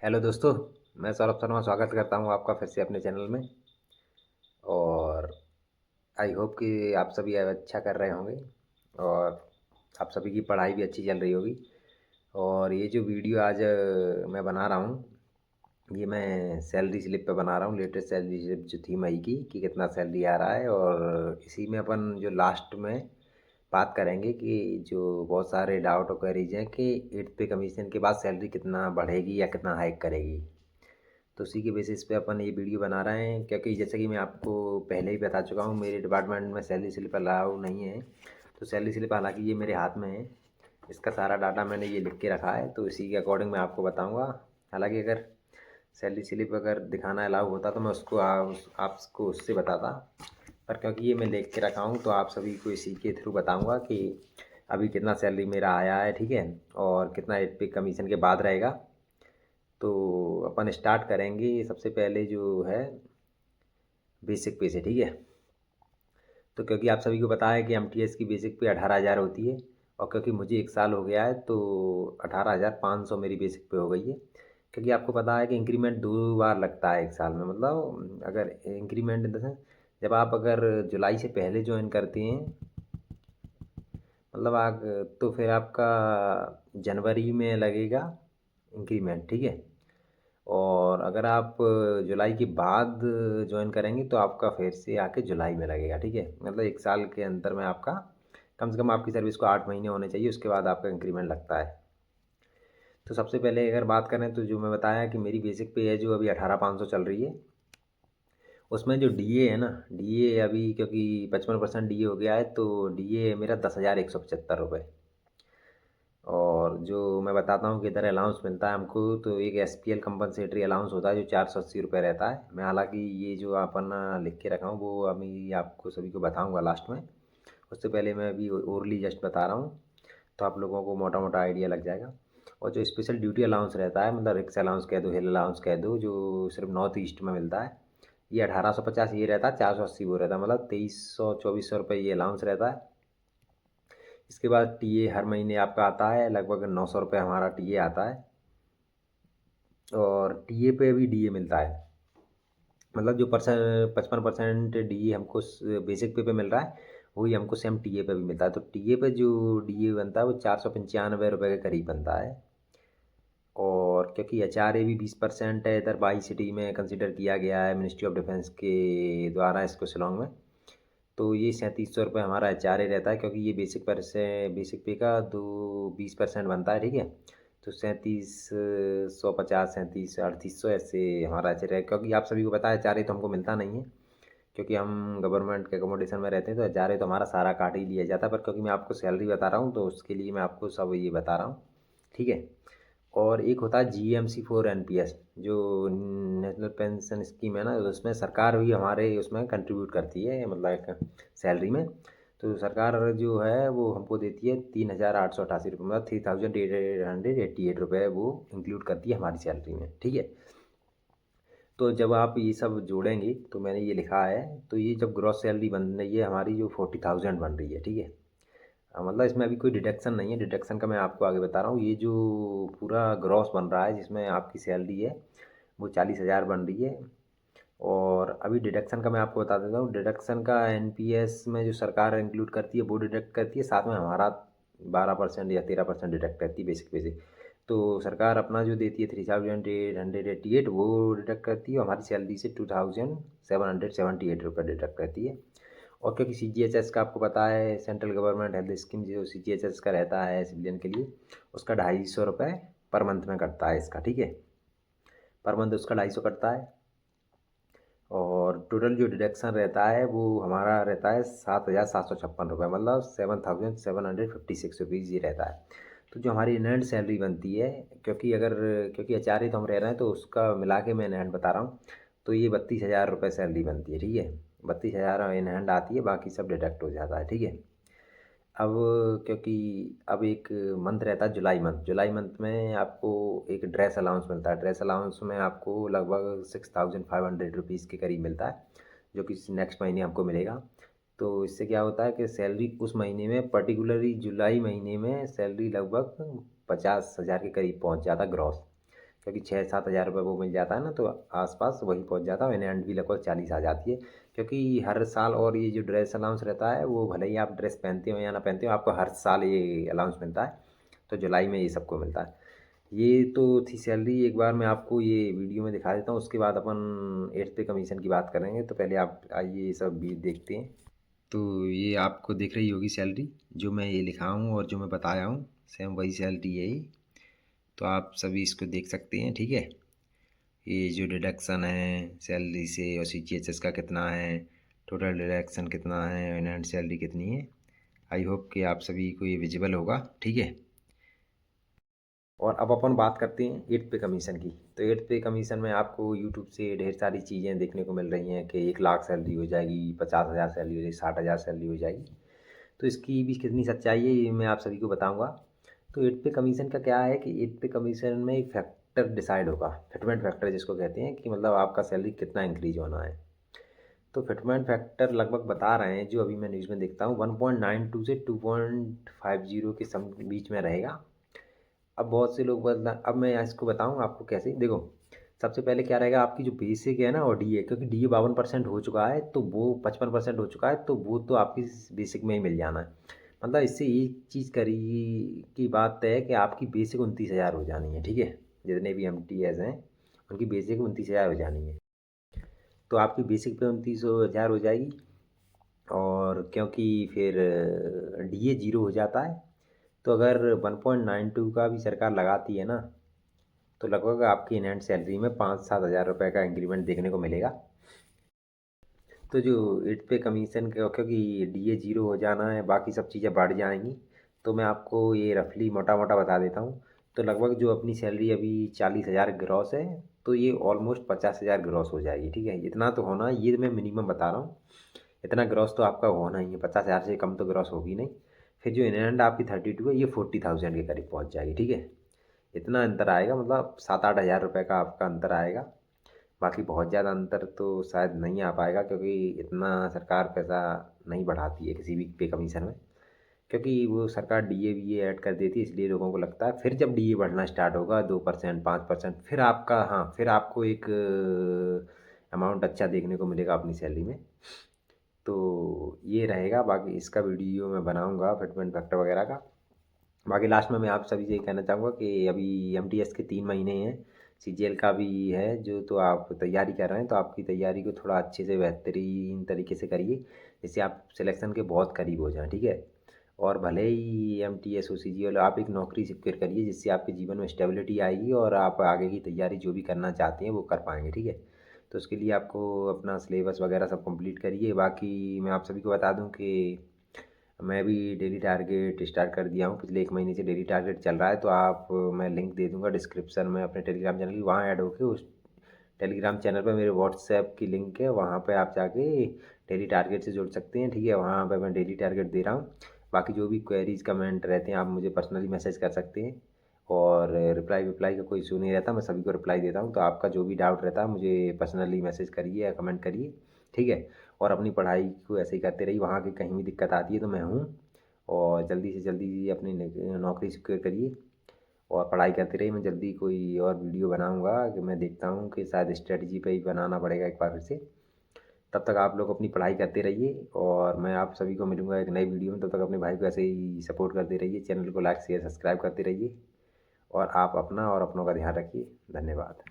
Hello दोस्तों, मैं सौरभ शर्मा स्वागत करता हूँ आपका फिर से अपने चैनल में। और आई होप कि आप सभी अच्छा कर रहे होंगे और आप सभी की पढ़ाई भी अच्छी चल रही होगी। और ये जो वीडियो आज मैं बना रहा हूँ, ये मैं सैलरी स्लिप पे बना रहा हूँ। लेटेस्ट सैलरी स्लिप जो थी मई की कि कितना सैलरी आ रहा है, और इसी में अपन जो लास्ट में बात करेंगे कि जो बहुत सारे डाउट और क्वेरीज हैं कि 8th पे कमीशन के बाद सैलरी कितना बढ़ेगी या कितना हाइक करेगी। तो उसी के बेसिस पे अपन ये वीडियो बना रहे हैं, क्योंकि जैसे कि मैं आपको पहले ही बता चुका हूँ, मेरे डिपार्टमेंट में सैलरी स्लिप अलाउ नहीं है। तो सैलरी स्लिप हालांकि ये मेरे हाथ में है, इसका सारा डाटा मैंने ये लिख के रखा है, तो इसी के अकॉर्डिंग मैं आपको बताऊँगा। हालांकि अगर सैलरी स्लिप अगर दिखाना अलाउ होता तो मैं उसको आपको उससे बताता, पर क्योंकि ये मैं लिख के रखा हूँ तो आप सभी को इसी के थ्रू बताऊँगा कि अभी कितना सैलरी मेरा आया है, ठीक है, और कितना इस पे कमीशन के बाद रहेगा। तो अपन स्टार्ट करेंगे सबसे पहले जो है बेसिक पे से, ठीक है। तो क्योंकि आप सभी को पता है कि एमटीएस की बेसिक पे 18,000 होती है, और क्योंकि मुझे 1 साल हो गया है तो 18,500 मेरी बेसिक पे हो गई है। क्योंकि आपको पता है कि इंक्रीमेंट 2 बार लगता है 1 साल में, मतलब अगर इंक्रीमेंट इन द सेंस, जब आप अगर जुलाई से पहले ज्वाइन करते हैं, मतलब आप, तो फिर आपका जनवरी में लगेगा इंक्रीमेंट, ठीक है। और अगर आप जुलाई के बाद ज्वाइन करेंगे तो आपका फिर से आके जुलाई में लगेगा, ठीक है। मतलब 1 साल के अंतर में आपका कम से कम आपकी सर्विस को 8 महीने होने चाहिए, उसके बाद आपका इंक्रीमेंट लगता है। तो सबसे पहले अगर बात करें तो जो मैं बताया कि मेरी बेसिक पे है जो अभी 18,500 चल रही है, उसमें जो डीए है ना, डीए अभी क्योंकि 55% डीए हो गया है, तो डीए है मेरा 10,175 रुपये। और जो मैं बताता हूँ कि इधर अलाउंस मिलता है हमको, तो एक एसपीएल कंपनसेटरी अलाउंस होता है जो 480 रुपये रहता है। मैं हालांकि ये जो अपन लिख के रखा हूँ वो अभी आपको सभी को बताऊँगा लास्ट में। उससे पहले मैं अभी ओरली जस्ट बता रहा हूँ, तो आप लोगों को मोटा मोटा आइडिया लग जाएगा। और जो स्पेशल ड्यूटी अलाउंस रहता है, मतलब रिक्स अलाउंस कह दो, हिल अलाउंस कह दो, जो सिर्फ नॉर्थ ईस्ट में मिलता है, ये 1850 ये रहता है, 480 वो रहता है, मतलब 2300-2400 रुपये ये अलाउंस रहता है। इसके बाद टीए हर महीने आपका आता है, लगभग 900 रुपये हमारा टीए आता है। और टीए पे भी डीए मिलता है, मतलब जो 55% डीए हमको बेसिक पे मिल रहा है, वही हमको सेम टीए पे भी मिलता है। तो टीए पे जो डीए बनता है वो 495 रुपये के करीब बनता है। और क्योंकि एचआरए भी 20% है, इधर बाई सिटी में कंसिडर किया गया है मिनिस्ट्री ऑफ डिफेंस के द्वारा इसको शिलोंग में, तो ये 3700 रुपये हमारा एचआरए रहता है, क्योंकि ये बेसिक पे का 20% बनता है, ठीक है। तो 3750, 3700, 3800 ऐसे हमारा एचआरए है, क्योंकि आप सभी को पता है एचआरए तो हमको मिलता नहीं है, क्योंकि हम गवर्नमेंट के अकोमोडेशन में रहते हैं, तो एचआरए तो हमारा सारा काट ही लिया जाता है। पर क्योंकि मैं आपको सैलरी बता रहा हूँ तो उसके लिए मैं आपको सब ये बता रहा हूँ, ठीक है। और एक होता है GMC4 NPS, जो नेशनल पेंशन स्कीम है ना, उसमें सरकार भी हमारे उसमें कंट्रीब्यूट करती है, मतलब एक सैलरी में। तो सरकार जो है वो हमको देती है 3,888 रुपये, मतलब 3,888 रुपये वो इंक्लूड करती है हमारी सैलरी में, ठीक है। तो जब आप ये सब जोड़ेंगे, तो मैंने ये लिखा है, तो ये जब ग्रॉस सैलरी बन रही है हमारी जो 40,000 बन रही है, ठीक है। मतलब इसमें अभी कोई डिडक्शन नहीं है, डिडक्शन का मैं आपको आगे बता रहा हूँ। ये जो पूरा ग्रॉस बन रहा है जिसमें आपकी सैलरी है वो 40,000 बन रही है। और अभी डिडक्शन का मैं आपको बता देता हूँ। डिडक्शन का एनपीएस में जो सरकार इंक्लूड करती है वो डिडक्ट करती है, साथ में हमारा 12% या 13% डिडक्ट करती है बेसिक पे से। तो सरकार अपना जो देती है 3,888 वो डिडक्ट करती है, और हमारी सैलरी से 2,778 रुपये डिडक्ट करती है। और क्योंकि CGHS का आपको पता है, सेंट्रल गवर्नमेंट हेल्थ स्कीम जो CGHS का रहता है सिविलियन के लिए, उसका 250 रुपये पर मंथ में कटता है इसका, ठीक है। पर मंथ उसका 250 कटता है। और टोटल जो डिडक्शन रहता है वो हमारा रहता है 7,756 रुपये, मतलब 7,756 रुपीज़ ये रहता है। तो जो हमारी इन हैंड सैलरी बनती है, क्योंकि एचआरए तो हम रह रहे हैं तो उसका मिला के मैं इन हैंड बता रहा हूँ, तो ये 32,000 रुपये सैलरी बनती है, ठीक है। 32,000 इन हैंड आती है, बाकी सब डिडक्ट हो जाता है, ठीक है। अब क्योंकि अब एक मंथ रहता है जुलाई मंथ में आपको एक ड्रेस अलाउंस मिलता है। ड्रेस अलाउंस में आपको लगभग 6,500 रुपीज़ के करीब मिलता है, जो कि नेक्स्ट महीने हमको मिलेगा। तो इससे क्या होता है कि सैलरी उस महीने में, पर्टिकुलरली जुलाई महीने में, सैलरी लगभग 50,000 के करीब पहुंच जाता है ग्रॉस। क्योंकि 6-7 हज़ार रुपये वो मिल जाता है ना, तो आसपास वही पहुंच जाता है। इन्हें भी लगभग 40 आ जाती है, क्योंकि हर साल। और ये जो ड्रेस अलाउंस रहता है, वो भले ही आप ड्रेस पहनते हो या ना पहनते हो, आपको हर साल ये अलाउंस मिलता है। तो जुलाई में ये सबको मिलता है। ये तो थी सैलरी। एक बार मैं आपको ये वीडियो में दिखा देता हूँ, उसके बाद अपन 8th पे कमीशन की बात करेंगे। तो पहले आप आइए ये सब भी देखते हैं। तो ये आपको दिख रही होगी सैलरी, जो मैं ये लिखा हूँ और जो मैं बताया हूँ, सेम वही सैलरी है ये। तो आप सभी इसको देख सकते हैं, ठीक है। ये जो डिडक्शन है सैलरी से, और CGHS का कितना है, टोटल डिडक्शन कितना है, इनहैंड सैलरी कितनी है। आई होप कि आप सभी को ये विजिबल होगा, ठीक है। और अब अपन बात करते हैं 8th पे कमीशन की। तो 8th पे कमीशन में आपको यूट्यूब से ढेर सारी चीज़ें देखने को मिल रही हैं कि 1 लाख सैलरी हो जाएगी, 50 हज़ार सैलरी हो जाएगी, 60 हज़ार सैलरी हो जाएगी। तो इसकी भी कितनी सच्चाई है, ये मैं आप सभी को बताऊंगा। तो 8th पे कमीशन का क्या है कि 8th पे कमीशन में एक फैक्टर डिसाइड होगा, फिटमेंट फैक्टर जिसको कहते हैं, कि मतलब आपका सैलरी कितना इंक्रीज होना है। तो फिटमेंट फैक्टर लगभग बता रहे हैं, जो अभी मैं न्यूज़ में देखता हूँ, 1.92 से 2.50 के सम बीच में रहेगा। अब बहुत से लोग बदला। अब मैं इसको बताऊँ आपको कैसे। देखो, सबसे पहले क्या रहेगा, आपकी जो बेसिक है ना और डीए, क्योंकि डीए 52% हो चुका है, तो वो 55% हो चुका है, तो वो तो आपकी बेसिक में ही मिल जाना है। मतलब इससे एक चीज़ करी की बात तय है कि आपकी बेसिक 29 हज़ार हो जानी है, ठीक है। जितने भी MTS हैं, उनकी बेसिक 29 हज़ार हो जानी है। तो आपकी बेसिक पे 29 हज़ार हो जाएगी। और क्योंकि फिर डीए 0 हो जाता है, तो अगर 1.92 का भी सरकार लगाती है ना, तो लगभग आपकी इन हैंड सैलरी में 5-7 हज़ार रुपये का इंक्रीमेंट देखने को मिलेगा। तो जो 8th पे कमीशन क्योंकि डीए 0 हो जाना है, बाकी सब चीज़ें बढ़ जाएंगी। तो मैं आपको ये रफली मोटा मोटा बता देता हूँ। तो लगभग जो अपनी सैलरी अभी 40 हज़ार ग्रॉस है, तो ये ऑलमोस्ट 50 हज़ार ग्रॉस हो जाएगी, ठीक है। इतना तो होना, ये मैं मिनिमम बता रहा हूँ। इतना ग्रॉस तो आपका होना ही है, 50 हज़ार से कम तो ग्रॉस होगी नहीं। फिर जो इन हैंड आपकी 32 है, ये 40,000 के करीब पहुँच जाएगी, ठीक है। इतना अंतर आएगा, मतलब 7-8 हज़ार रुपये का आपका अंतर आएगा। बाकी बहुत ज़्यादा अंतर तो शायद नहीं आ पाएगा, क्योंकि इतना सरकार पैसा नहीं बढ़ाती है किसी भी पे कमीशन में। क्योंकि वो सरकार डीए वीए ऐड कर देती है, इसलिए लोगों को लगता है। फिर जब डीए बढ़ना स्टार्ट होगा 2%, 5%, फिर आपका, हाँ, फिर आपको एक अमाउंट अच्छा देखने को मिलेगा अपनी सैलरी में। तो ये रहेगा। बाकी इसका वीडियो मैं बनाऊंगा, फिटमेंट फैक्टर वगैरह का। बाकी लास्ट में मैं आप सभी से ये कहना चाहूँगा कि अभी MTS के 3 महीने हैं, CGL का भी है जो। तो आप तैयारी कर रहे हैं, तो आपकी तैयारी को थोड़ा अच्छे से बेहतरीन तरीके से करिए, जिससे आप सिलेक्शन के बहुत करीब हो जाएं, ठीक है। और भले ही MTS हो, CGL, आप एक नौकरी सिक्योर करिए, जिससे आपके जीवन में स्टेबिलिटी आएगी और आप आगे की तैयारी जो भी करना चाहते हैं वो कर पाएंगे, ठीक है। तो उसके लिए आपको अपना सिलेबस वगैरह सब कंप्लीट करिए। बाकी मैं आप सभी को बता दूं कि मैं भी डेली टारगेट स्टार्ट कर दिया हूँ, पिछले 1 महीने से डेली टारगेट चल रहा है। तो आप, मैं लिंक दे दूँगा डिस्क्रिप्शन में अपने टेलीग्राम चैनल की, वहाँ ऐड होके उस टेलीग्राम चैनल पे मेरे व्हाट्सएप की लिंक है, वहाँ पे आप जाके डेली टारगेट से जुड़ सकते हैं, ठीक है। वहाँ पे मैं डेली टारगेट दे रहा हूँ। बाकी जो भी क्वेरीज कमेंट रहते हैं, आप मुझे पर्सनली मैसेज कर सकते हैं। और रिप्लाई विप्लाई का कोई इशू नहीं रहता, मैं सभी को रिप्लाई देता हूँ। तो आपका जो भी डाउट रहता है, मुझे पर्सनली मैसेज करिए या कमेंट करिए, ठीक है। और अपनी पढ़ाई को ऐसे ही करते रहिए, वहाँ की कहीं भी दिक्कत आती है तो मैं हूँ। और जल्दी से जल्दी अपनी नौकरी सिक्योर करिए और पढ़ाई करते रहिए। मैं जल्दी कोई और वीडियो बनाऊंगा, कि मैं देखता हूँ कि शायद स्ट्रेटजी पे ही बनाना पड़ेगा एक बार फिर से। तब तक आप लोग अपनी पढ़ाई करते रहिए, और मैं आप सभी को मिलूंगा एक नई वीडियो में। तब तक अपने भाई को ऐसे ही सपोर्ट करते रहिए, चैनल को लाइक शेयर सब्सक्राइब करते रहिए। और आप अपना और अपनों का ध्यान रखिए। धन्यवाद।